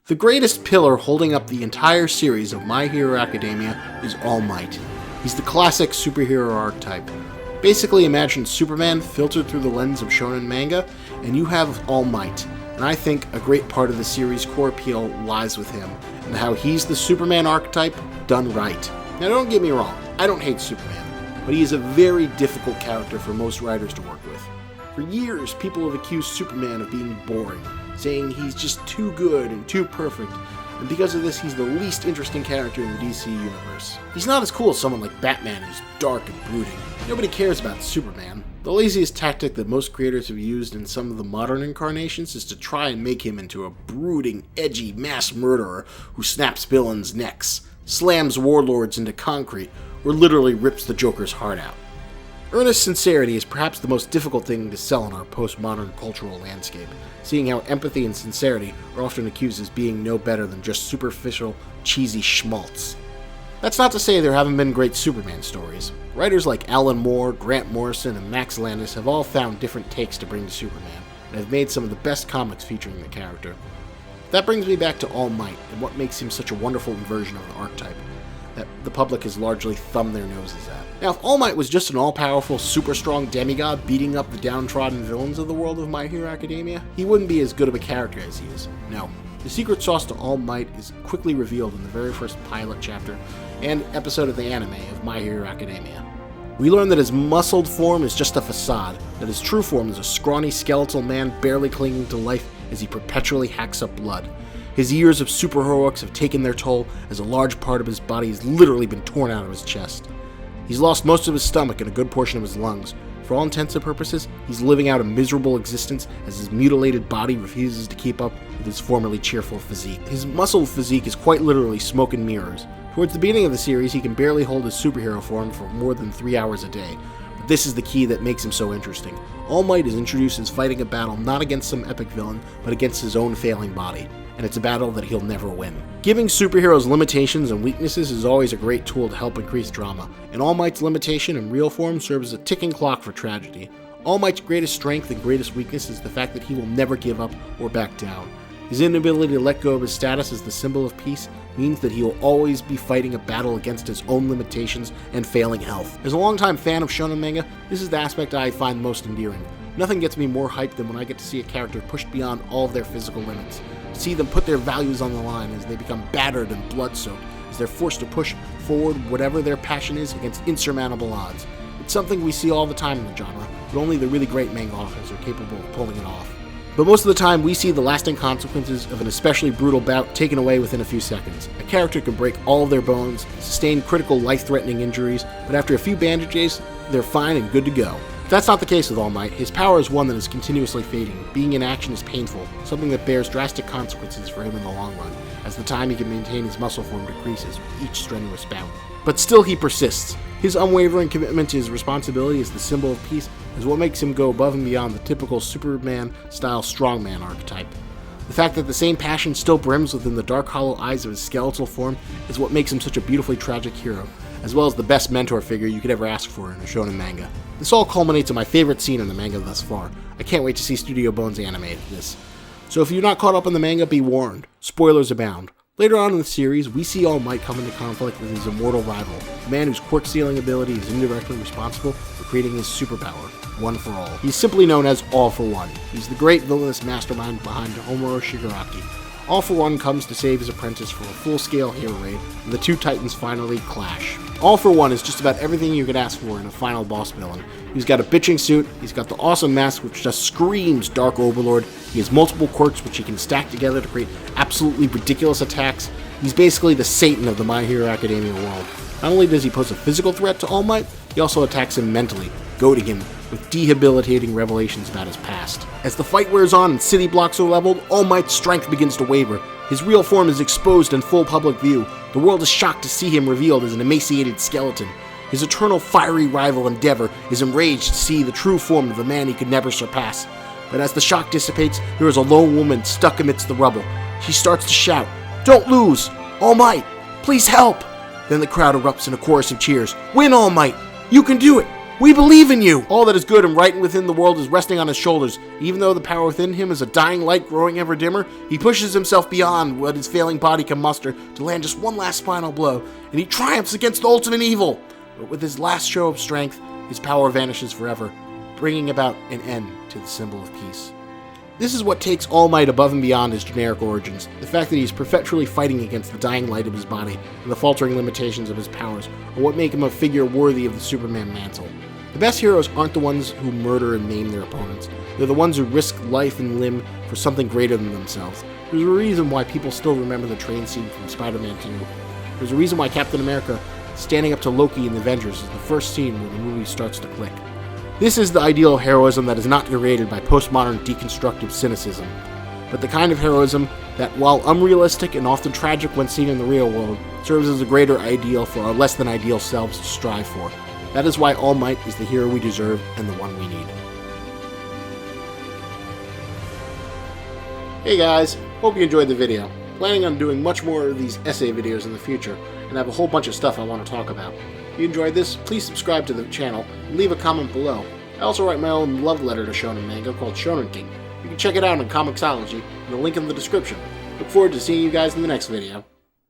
The greatest pillar holding up the entire series of My Hero Academia is All Might. He's the classic superhero archetype. Basically imagine Superman filtered through the lens of shonen manga, and you have All Might. And I think a great part of the series' core appeal lies with him, and how he's the Superman archetype done right. Now don't get me wrong, I don't hate Superman, but he is a very difficult character for most writers to work with. For years, people have accused Superman of being boring, saying he's just too good and too perfect, and because of this, he's the least interesting character in the DC universe. He's not as cool as someone like Batman, who's dark and brooding. Nobody cares about Superman. The laziest tactic that most creators have used in some of the modern incarnations is to try and make him into a brooding, edgy mass murderer who snaps villains' necks, slams warlords into concrete, or literally rips the Joker's heart out. Earnest sincerity is perhaps the most difficult thing to sell in our postmodern cultural landscape, seeing how empathy and sincerity are often accused as being no better than just superficial, cheesy schmaltz. That's not to say there haven't been great Superman stories. Writers like Alan Moore, Grant Morrison, and Max Landis have all found different takes to bring to Superman, and have made some of the best comics featuring the character. That brings me back to All Might, and what makes him such a wonderful version of the archetype that the public has largely thumbed their noses at. Now, if All Might was just an all-powerful, super-strong demigod beating up the downtrodden villains of the world of My Hero Academia, he wouldn't be as good of a character as he is. No. The secret sauce to All Might is quickly revealed in the very first pilot chapter and episode of the anime of My Hero Academia. We learn that his muscled form is just a facade, that his true form is a scrawny skeletal man barely clinging to life as he perpetually hacks up blood. His years of superheroics have taken their toll, as a large part of his body has literally been torn out of his chest. He's lost most of his stomach and a good portion of his lungs. For all intents and purposes, he's living out a miserable existence as his mutilated body refuses to keep up with his formerly cheerful physique. His muscled physique is quite literally smoke and mirrors. Towards the beginning of the series, he can barely hold his superhero form for more than 3 hours a day. But this is the key that makes him so interesting. All Might is introduced as fighting a battle not against some epic villain, but against his own failing body. And it's a battle that he'll never win. Giving superheroes limitations and weaknesses is always a great tool to help increase drama, and All Might's limitation in real form serves as a ticking clock for tragedy. All Might's greatest strength and greatest weakness is the fact that he will never give up or back down. His inability to let go of his status as the symbol of peace means that he will always be fighting a battle against his own limitations and failing health. As a longtime fan of shonen manga, this is the aspect I find most endearing. Nothing gets me more hyped than when I get to see a character pushed beyond all of their physical limits. See them put their values on the line as they become battered and blood-soaked, as they're forced to push forward whatever their passion is against insurmountable odds. It's something we see all the time in the genre, but only the really great manga authors are capable of pulling it off. But most of the time, we see the lasting consequences of an especially brutal bout taken away within a few seconds. A character can break all of their bones, sustain critical life-threatening injuries, but after a few bandages, they're fine and good to go. That's not the case with All Might. His power is one that is continuously fading. Being in action is painful, something that bears drastic consequences for him in the long run, as the time he can maintain his muscle form decreases with each strenuous bout. But still he persists. His unwavering commitment to his responsibility as the symbol of peace is what makes him go above and beyond the typical Superman-style strongman archetype. The fact that the same passion still brims within the dark hollow eyes of his skeletal form is what makes him such a beautifully tragic hero, as well as the best mentor figure you could ever ask for in a shonen manga. This all culminates in my favorite scene in the manga thus far. I can't wait to see Studio Bones animate this. So if you're not caught up in the manga, be warned. Spoilers abound. Later on in the series, we see All Might come into conflict with his immortal rival, the man whose quirk-stealing ability is indirectly responsible for creating his superpower, One for All. He's simply known as All for One. He's the great villainous mastermind behind Homura Shigaraki. All for One comes to save his apprentice for a full-scale hero raid, and the two titans finally clash. All for One is just about everything you could ask for in a final boss villain. He's got a bitching suit, he's got the awesome mask which just screams Dark Overlord, he has multiple quirks which he can stack together to create absolutely ridiculous attacks. He's basically the Satan of the My Hero Academia world. Not only does he pose a physical threat to All Might, he also attacks him mentally, goading him with debilitating revelations about his past. As the fight wears on and city blocks are leveled, All Might's strength begins to waver. His real form is exposed in full public view. The world is shocked to see him revealed as an emaciated skeleton. His eternal fiery rival Endeavor is enraged to see the true form of the man he could never surpass. But as the shock dissipates, there is a lone woman stuck amidst the rubble. She starts to shout, "Don't lose! All Might! Please help!" Then the crowd erupts in a chorus of cheers. "Win, All Might! You can do it! We believe in you! All that is good and right within the world is resting on his shoulders. Even though the power within him is a dying light growing ever dimmer, he pushes himself beyond what his failing body can muster to land just one last final blow, and he triumphs against the ultimate evil! But with his last show of strength, his power vanishes forever, bringing about an end to the symbol of peace. This is what takes All Might above and beyond his generic origins. The fact that he is perpetually fighting against the dying light of his body and the faltering limitations of his powers are what make him a figure worthy of the Superman mantle. The best heroes aren't the ones who murder and maim their opponents. They're the ones who risk life and limb for something greater than themselves. There's a reason why people still remember the train scene from Spider-Man 2. There's a reason why Captain America standing up to Loki in the Avengers is the first scene where the movie starts to click. This is the ideal heroism that is not degraded by postmodern deconstructive cynicism, but the kind of heroism that, while unrealistic and often tragic when seen in the real world, serves as a greater ideal for our less than ideal selves to strive for. That is why All Might is the hero we deserve and the one we need. Hey guys, hope you enjoyed the video. Planning on doing much more of these essay videos in the future, and have a whole bunch of stuff I want to talk about. If you enjoyed this, please subscribe to the channel and leave a comment below. I also write my own love letter to shonen manga called Shonen King. You can check it out on Comixology in the link in the description. Look forward to seeing you guys in the next video.